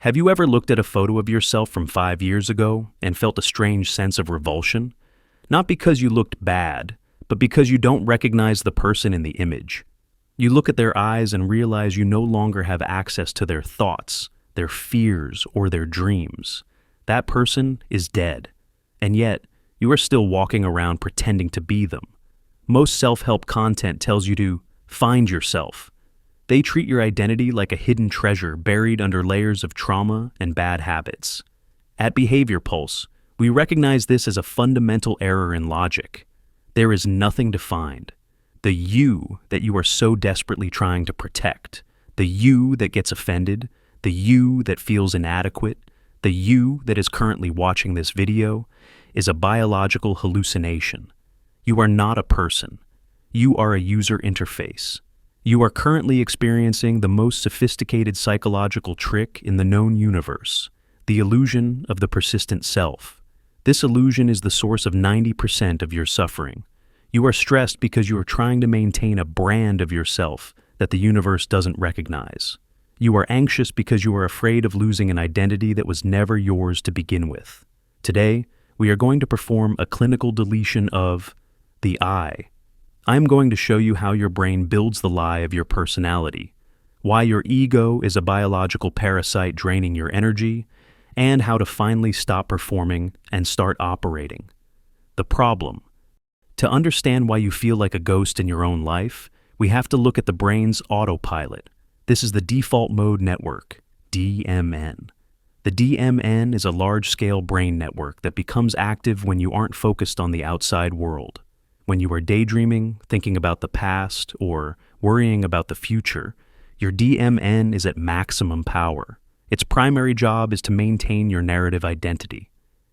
Have you ever looked at a photo of yourself from 5 years ago and felt a strange sense of revulsion? Not because you looked bad, but because you don't recognize the person in the image. You look at their eyes and realize you no longer have access to their thoughts, their fears, or their dreams. That person is dead, and yet you are still walking around pretending to be them. Most self-help content tells you to find yourself. They treat your identity like a hidden treasure buried under layers of trauma and bad habits. At Behavior Pulse, we recognize this as a fundamental error in logic. There is nothing to find. The you that you are so desperately trying to protect, the you that gets offended, the you that feels inadequate, the you that is currently watching this video, is a biological hallucination. You are not a person. You are a user interface. You are currently experiencing the most sophisticated psychological trick in the known universe, the illusion of the persistent self. This illusion is the source of 90% of your suffering. You are stressed because you are trying to maintain a brand of yourself that the universe doesn't recognize. You are anxious because you are afraid of losing an identity that was never yours to begin with. Today, we are going to perform a clinical deletion of the I. I'm going to show you how your brain builds the lie of your personality, why your ego is a biological parasite draining your energy, and how to finally stop performing and start operating. The problem. To understand why you feel like a ghost in your own life, we have to look at the brain's autopilot. This is the default mode network, DMN. The DMN is a large-scale brain network that becomes active when you aren't focused on the outside world. When you are daydreaming, thinking about the past, or worrying about the future, your DMN is at maximum power. Its primary job is to maintain your narrative identity.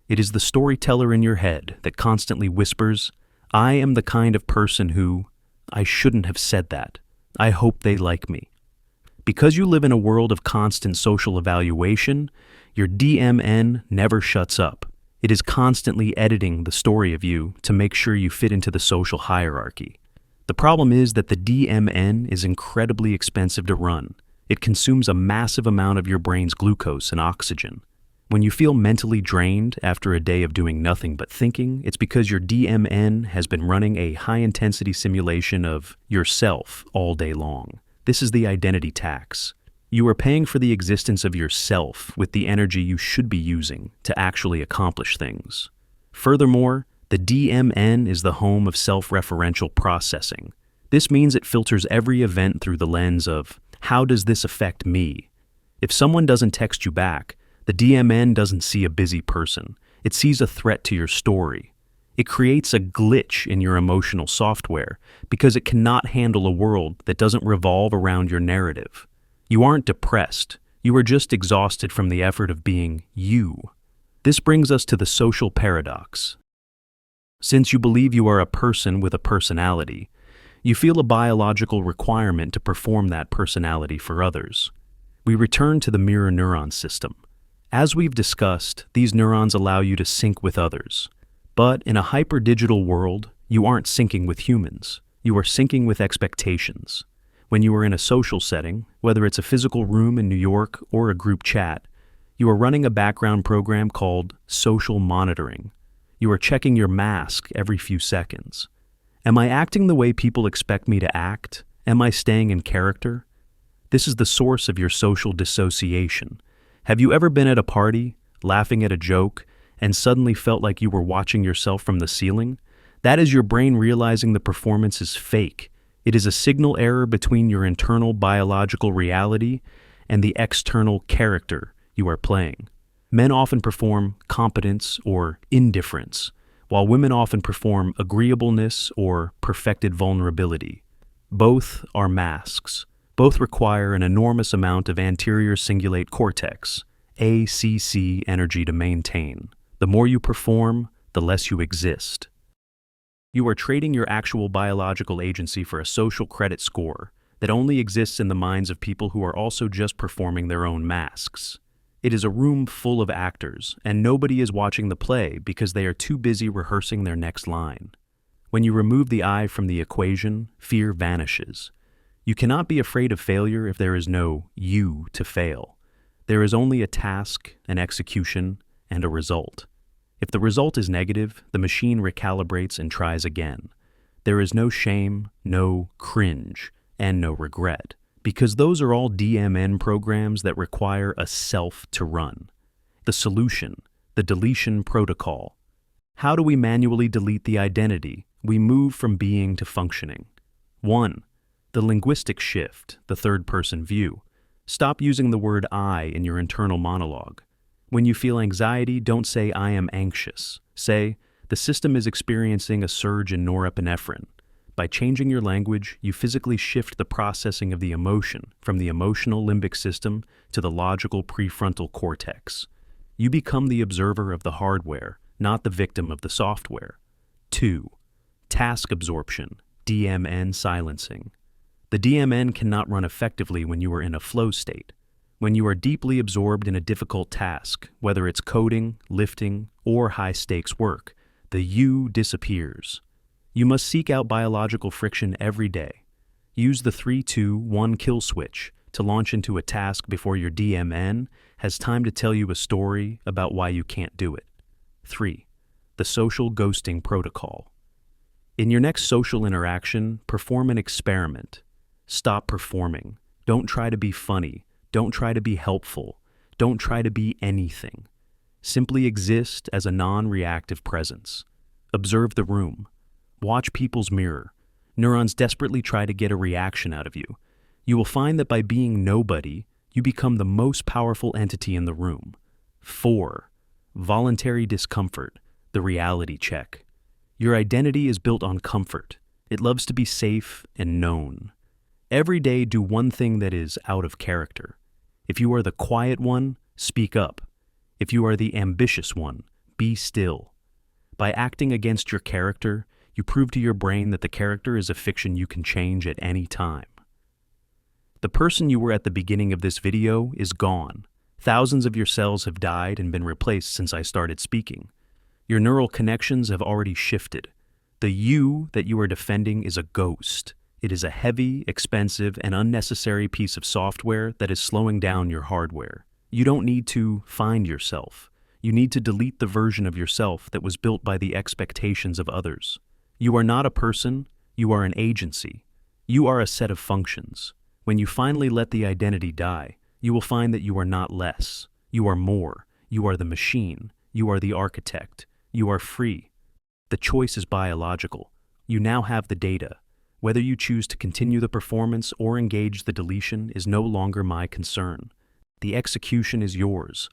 It is the storyteller in your head that constantly whispers, "I am the kind of person who, I shouldn't have said that. I hope they like me." Because you live in a world of constant social evaluation, your DMN never shuts up. It is constantly editing the story of you to make sure you fit into the social hierarchy. The problem is that the DMN is incredibly expensive to run. It consumes a massive amount of your brain's glucose and oxygen. When you feel mentally drained after a day of doing nothing but thinking, it's because your DMN has been running a high-intensity simulation of yourself all day long. This is the identity tax. You are paying for the existence of yourself with the energy you should be using to actually accomplish things. Furthermore, the DMN is the home of self-referential processing. This means it filters every event through the lens of, how does this affect me? If someone doesn't text you back, the DMN doesn't see a busy person. It sees a threat to your story. It creates a glitch in your emotional software because it cannot handle a world that doesn't revolve around your narrative. You aren't depressed. You are just exhausted from the effort of being you. This brings us to the social paradox. Since you believe you are a person with a personality, you feel a biological requirement to perform that personality for others. We return to the mirror neuron system. As we've discussed, these neurons allow you to sync with others. But in a hyper-digital world, you aren't syncing with humans. You are syncing with expectations. When you are in a social setting, whether it's a physical room in New York or a group chat, you are running a background program called social monitoring. You are checking your mask every few seconds. Am I acting the way people expect me to act? Am I staying in character? This is the source of your social dissociation. Have you ever been at a party, laughing at a joke, and suddenly felt like you were watching yourself from the ceiling? That is your brain realizing the performance is fake. It is a signal error between your internal biological reality and the external character you are playing. Men often perform competence or indifference, while women often perform agreeableness or perfected vulnerability. Both are masks. Both require an enormous amount of anterior cingulate cortex, ACC energy to maintain. The more you perform, the less you exist. You are trading your actual biological agency for a social credit score that only exists in the minds of people who are also just performing their own masks. It is a room full of actors, and nobody is watching the play because they are too busy rehearsing their next line. When you remove the I from the equation, fear vanishes. You cannot be afraid of failure if there is no you to fail. There is only a task, an execution, and a result. If the result is negative, the machine recalibrates and tries again. There is no shame, no cringe, and no regret, because those are all DMN programs that require a self to run. The solution, the deletion protocol. How do we manually delete the identity? We move from being to functioning. 1. The linguistic shift, the third-person view. Stop using the word I in your internal monologue. When you feel anxiety, don't say I am anxious. Say, the system is experiencing a surge in norepinephrine. By changing your language, you physically shift the processing of the emotion from the emotional limbic system to the logical prefrontal cortex. You become the observer of the hardware, not the victim of the software. 2. Task absorption, DMN silencing. The DMN cannot run effectively when you are in a flow state. When you are deeply absorbed in a difficult task, whether it's coding, lifting, or high-stakes work, the you disappears. You must seek out biological friction every day. Use the 3-2-1 kill switch to launch into a task before your DMN has time to tell you a story about why you can't do it. 3. The social ghosting protocol. In your next social interaction, perform an experiment. Stop performing. Don't try to be funny. Don't try to be helpful. Don't try to be anything. Simply exist as a non-reactive presence. Observe the room. Watch people's mirror. Neurons desperately try to get a reaction out of you. You will find that by being nobody, you become the most powerful entity in the room. 4. Voluntary discomfort, the reality check. Your identity is built on comfort. It loves to be safe and known. Every day, do one thing that is out of character. If you are the quiet one, speak up. If you are the ambitious one, be still. By acting against your character, you prove to your brain that the character is a fiction you can change at any time. The person you were at the beginning of this video is gone. Thousands of your cells have died and been replaced since I started speaking. Your neural connections have already shifted. The you that you are defending is a ghost. It is a heavy, expensive, and unnecessary piece of software that is slowing down your hardware. You don't need to find yourself. You need to delete the version of yourself that was built by the expectations of others. You are not a person, you are an agency. You are a set of functions. When you finally let the identity die, you will find that you are not less. You are more. You are the machine. You are the architect. You are free. The choice is biological. You now have the data. Whether you choose to continue the performance or engage the deletion is no longer my concern. The execution is yours.